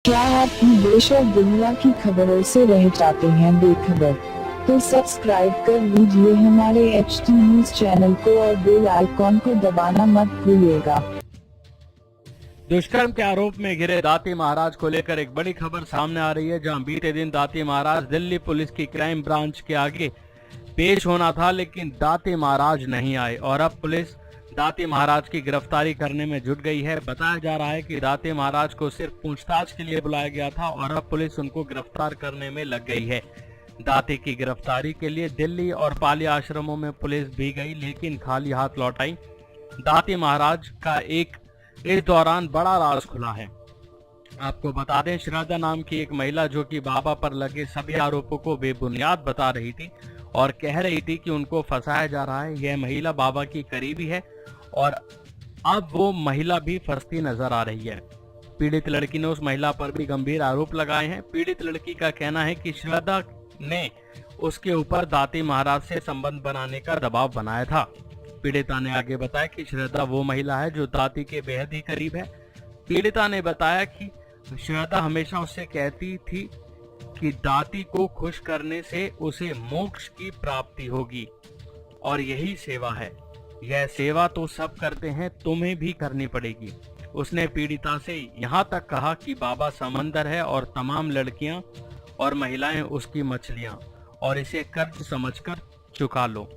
क्या आप भी देश और दुनिया की खबरों से रह जाते हैं बेखबर? तो सब्सक्राइब कर लीजिए हमारे HT न्यूज चैनल को और बेल आइकॉन को दबाना मत भूलिएगा। दुष्कर्म के आरोप में घिरे दाती महाराज को लेकर एक बड़ी खबर सामने आ रही है, जहां बीते दिन दाती महाराज दिल्ली पुलिस की क्राइम ब्रांच के आगे पेश होना था, लेकिन दाती महाराज नहीं आए और अब पुलिस दाती महाराज की गिरफ्तारी करने में जुट गई है। बताया जा रहा है कि दाती महाराज को सिर्फ पूछताछ के लिए बुलाया गया था और अब पुलिस उनको गिरफ्तार करने में लग गई है। दाती की गिरफ्तारी के लिए दिल्ली और पाली आश्रमों में पुलिस भी गई, लेकिन खाली हाथ लौट आई। दाती महाराज का इस दौरान बड़ा राज खुला है। आपको बता दें, श्रद्धा नाम की एक महिला जो कि बाबा पर लगे सभी आरोपों को बेबुनियाद बता रही थी और कह रही थी कि उनको फंसाया जा रहा है। यह महिला बाबा की करीबी है और अब वो महिला भी फंसती नजर आ रही है। पीड़ित लड़की ने उस महिला पर भी गंभीर आरोप लगाए हैं। पीड़ित लड़की का कहना है कि श्रद्धा ने उसके ऊपर दाती महाराज से संबंध बनाने का दबाव बनाया था। पीड़िता ने आगे बताया कि श्रद्धा वो महिला है जो दाती के बेहद ही करीब है। पीड़िता ने बताया कि श्रद्धा हमेशा उससे कहती थी कि दाती को खुश करने से उसे मोक्ष की प्राप्ति होगी और यही सेवा है। यह सेवा तो सब करते हैं, तुम्हें भी करनी पड़ेगी। उसने पीड़िता से यहाँ तक कहा कि बाबा समंदर है और तमाम लड़कियां और महिलाएं उसकी मछलियां और इसे कर्ज समझकर चुका लो।